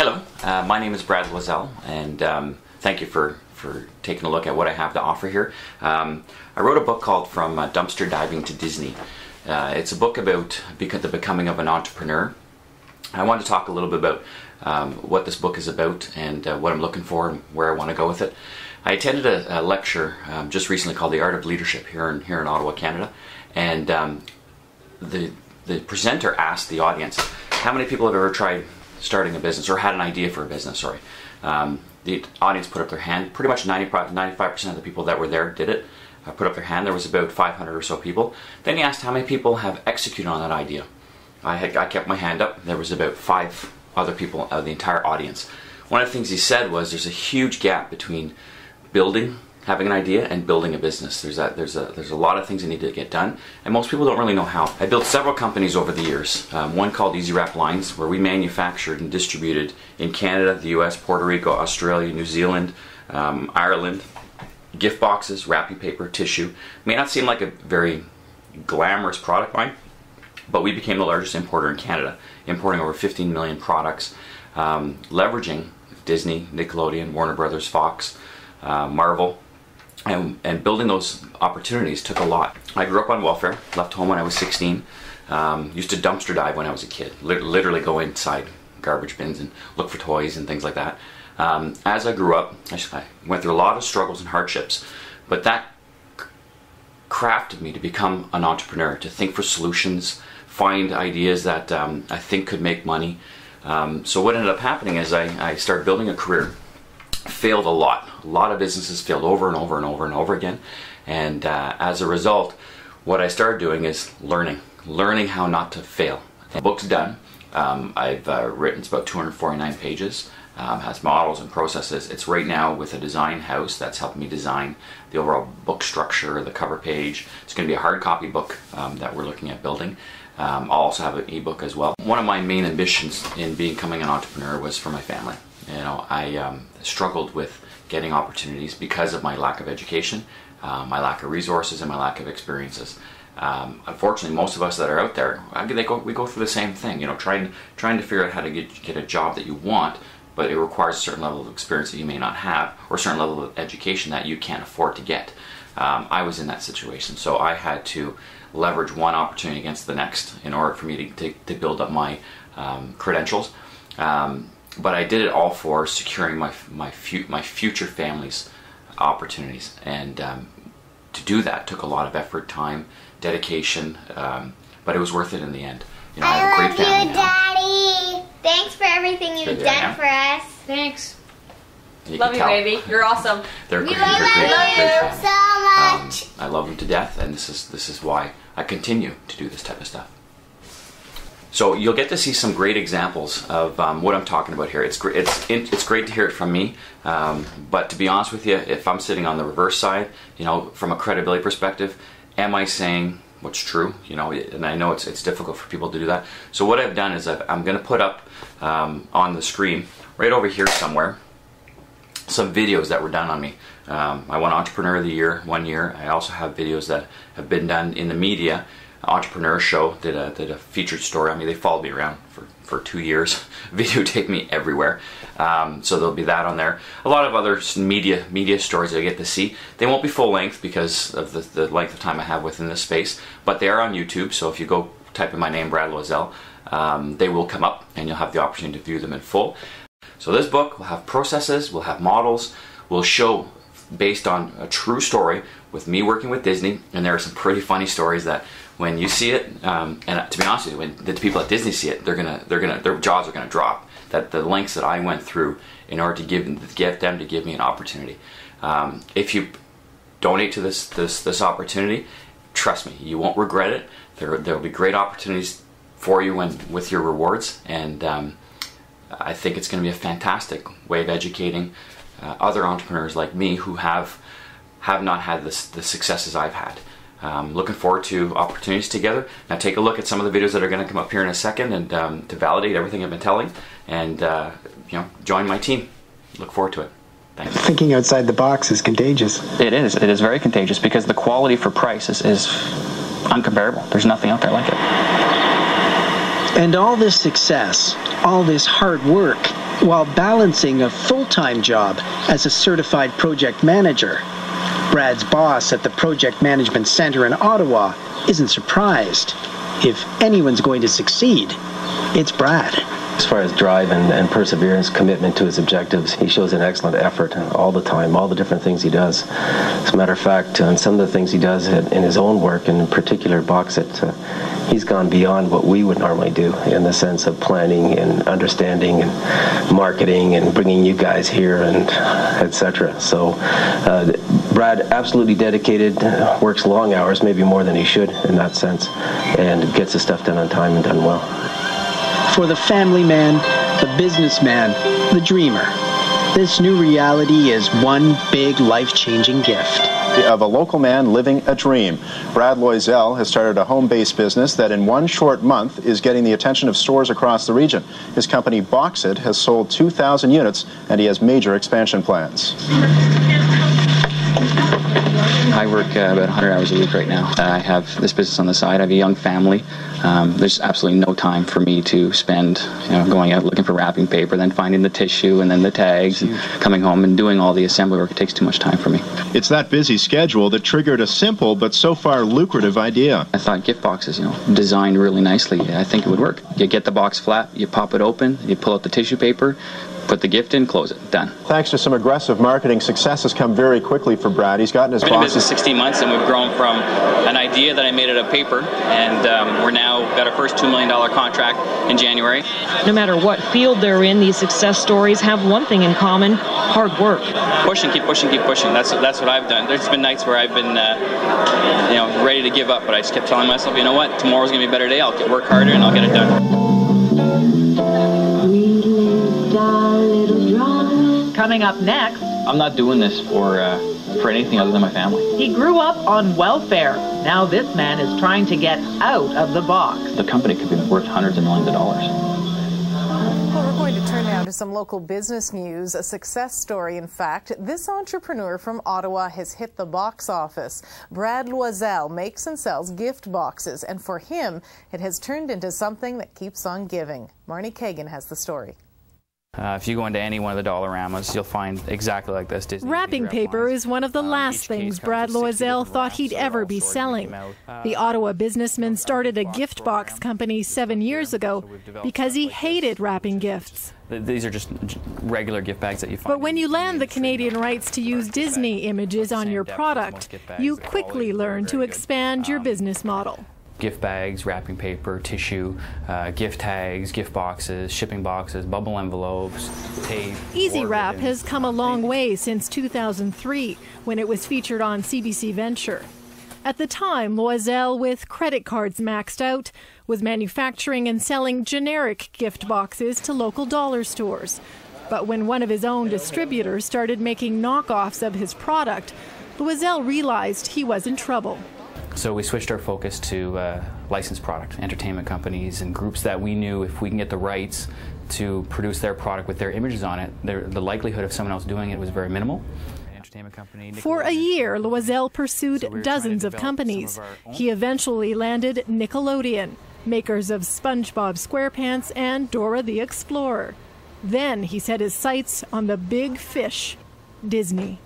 Hello, my name is Brad Loiselle, and thank you for taking a look at what I have to offer here. I wrote a book called From Dumpster Diving to Disney. It's a book about the becoming of an entrepreneur. I want to talk a little bit about what this book is about and what I'm looking for and where I want to go with it. I attended a lecture just recently called The Art of Leadership here in Ottawa, Canada, and the presenter asked the audience, how many people have ever tried starting a business or had an idea for a business? Sorry. The audience put up their hand. Pretty much 95% of the people that were there did it. Put up their hand. There was about 500 or so people. Then he asked how many people have executed on that idea. I kept my hand up. There was about 5 other people out of the entire audience. One of the things he said was there's a huge gap between having an idea and building a business. There's a lot of things that need to get done, and most people don't really know how. I built several companies over the years. One called Easy Wrap Lines, where we manufactured and distributed in Canada, the US, Puerto Rico, Australia, New Zealand, Ireland, gift boxes, wrapping paper, tissue. May not seem like a very glamorous product line, but we became the largest importer in Canada, importing over 15 million products, leveraging Disney, Nickelodeon, Warner Brothers, Fox, Marvel, and building those opportunities took a lot. I grew up on welfare, left home when I was 16, used to dumpster dive when I was a kid, literally go inside garbage bins and look for toys and things like that. As I grew up, I went through a lot of struggles and hardships, but that crafted me to become an entrepreneur, to think for solutions, find ideas that I think could make money. So what ended up happening is I started building a career. Failed a lot of businesses failed over and over and over and over again, and as a result, what I started doing is learning how not to fail. The book's done. I've written, it's about 249 pages, has models and processes. It's right now with a design house that's helped me design the overall book structure, the cover page. It's going to be a hard copy book that we're looking at building. I'll also have an ebook as well. One of my main ambitions in becoming an entrepreneur was for my family. You know, I struggled with getting opportunities because of my lack of education, my lack of resources, and my lack of experiences. Unfortunately, most of us that are out there, we go through the same thing. You know, trying to figure out how to get a job that you want, but it requires a certain level of experience that you may not have, or a certain level of education that you can't afford to get. I was in that situation, so I had to leverage one opportunity against the next in order for me to build up my credentials. But I did it all for securing my future family's opportunities, and to do that took a lot of effort, time, dedication, but it was worth it in the end. You know, I have a great family now. Daddy. Thanks for everything you've done for us. Thanks. Love you, baby. You're awesome. They're great. We love you so much. I love them to death, and this is why I continue to do this type of stuff. So you'll get to see some great examples of what I'm talking about here. It's great to hear it from me, but to be honest with you, if I'm sitting on the reverse side, you know, from a credibility perspective, am I saying what's true? You know, and I know it's difficult for people to do that. So what I've done is I'm going to put up on the screen right over here somewhere some videos that were done on me. I won Entrepreneur of the Year one year. I also have videos that have been done in the media. Entrepreneur Show did a featured story on me. They followed me around for 2 years, videotaped me everywhere. So there'll be that on there. A lot of other media stories that I get to see. They won't be full length because of the length of time I have within this space, but they are on YouTube. So if you go type in my name, Brad Loiselle, they will come up and you'll have the opportunity to view them in full. So this book will have processes, will have models, will show based on a true story with me working with Disney, and there are some pretty funny stories that when you see it, and to be honest with you, when the people at Disney see it, their jaws are gonna drop. That the lengths that I went through in order to get them to give me an opportunity. If you donate to this opportunity, trust me, you won't regret it. There'll be great opportunities for you with your rewards, and I think it's going to be a fantastic way of educating other entrepreneurs like me who have not had the successes I've had. Looking forward to opportunities together. Now take a look at some of the videos that are going to come up here in a second, and to validate everything I've been telling, and you know, join my team. Look forward to it. Thanks. Thinking outside the box is contagious. It is. It is very contagious because the quality for price is uncomparable. There's nothing out there like it. And all this success, all this hard work, while balancing a full-time job as a certified project manager. Brad's boss at the Project Management Center in Ottawa isn't surprised. If anyone's going to succeed, it's Brad. As far as drive and perseverance, commitment to his objectives, he shows an excellent effort all the time, all the different things he does. As a matter of fact, on some of the things he does in his own work, and in particular Box It, he's gone beyond what we would normally do in the sense of planning and understanding and marketing and bringing you guys here and etc. So Brad, absolutely dedicated, works long hours, maybe more than he should in that sense, and gets his stuff done on time and done well. For the family man, the businessman, the dreamer, this new reality is one big life-changing gift. Of a local man living a dream. Brad Loisel has started a home-based business that in one short month is getting the attention of stores across the region. His company Box It has sold 2,000 units and he has major expansion plans. I work about 100 hours a week right now. I have this business on the side. I have a young family. There's absolutely no time for me to spend, going out looking for wrapping paper, then finding the tissue and then the tags, and coming home and doing all the assembly work. It takes too much time for me. It's that busy schedule that triggered a simple but so far lucrative idea. I thought gift boxes, designed really nicely. I think it would work. You get the box flat, you pop it open, you pull out the tissue paper, put the gift in, close it, done. Thanks to some aggressive marketing, success has come very quickly for Brad. He's gotten his I've been in boxes. business 16 months, and we've grown from an idea that I made out of paper, and we're now got our first $2 million contract in January. No matter what field they're in, these success stories have one thing in common: hard work. Push and keep pushing, keep pushing. That's what I've done. There's been nights where I've been, ready to give up, but I just kept telling myself, you know what, tomorrow's gonna be a better day. I'll work harder and I'll get it done. Coming up next, I'm not doing this for anything other than my family. he grew up on welfare. Now this man is trying to get out of the box. The company could be worth hundreds of millions of dollars. Well, we're going to turn now to some local business news, a success story, in fact. This entrepreneur from Ottawa has hit the box office. Brad Loisel makes and sells gift boxes, and for him, it has turned into something that keeps on giving. Marnie Kagan has the story. If you go into any one of the Dollaramas, you'll find exactly like this. Disney Wrapping paper is one of the last things Brad Loisel thought he'd ever be selling. The Ottawa businessman started a gift box company 7 years ago because he hated wrapping gifts. These are just regular gift bags that you find. But when you land the Canadian rights to use Disney images on your product, you quickly learn to expand your business model. Gift bags, wrapping paper, tissue, gift tags, gift boxes, shipping boxes, bubble envelopes, tape. Easy Wrap has come a long way since 2003, when it was featured on CBC Venture. At the time, Loisel, with credit cards maxed out, was manufacturing and selling generic gift boxes to local dollar stores. But when one of his own distributors started making knockoffs of his product, Loisel realized he was in trouble. So we switched our focus to licensed product, entertainment companies and groups that we knew if we can get the rights to produce their product with their images on it, the likelihood of someone else doing it was very minimal. Entertainment company, For a year, Loisel pursued dozens of companies. He eventually landed Nickelodeon, makers of SpongeBob SquarePants and Dora the Explorer. Then he set his sights on the big fish, Disney.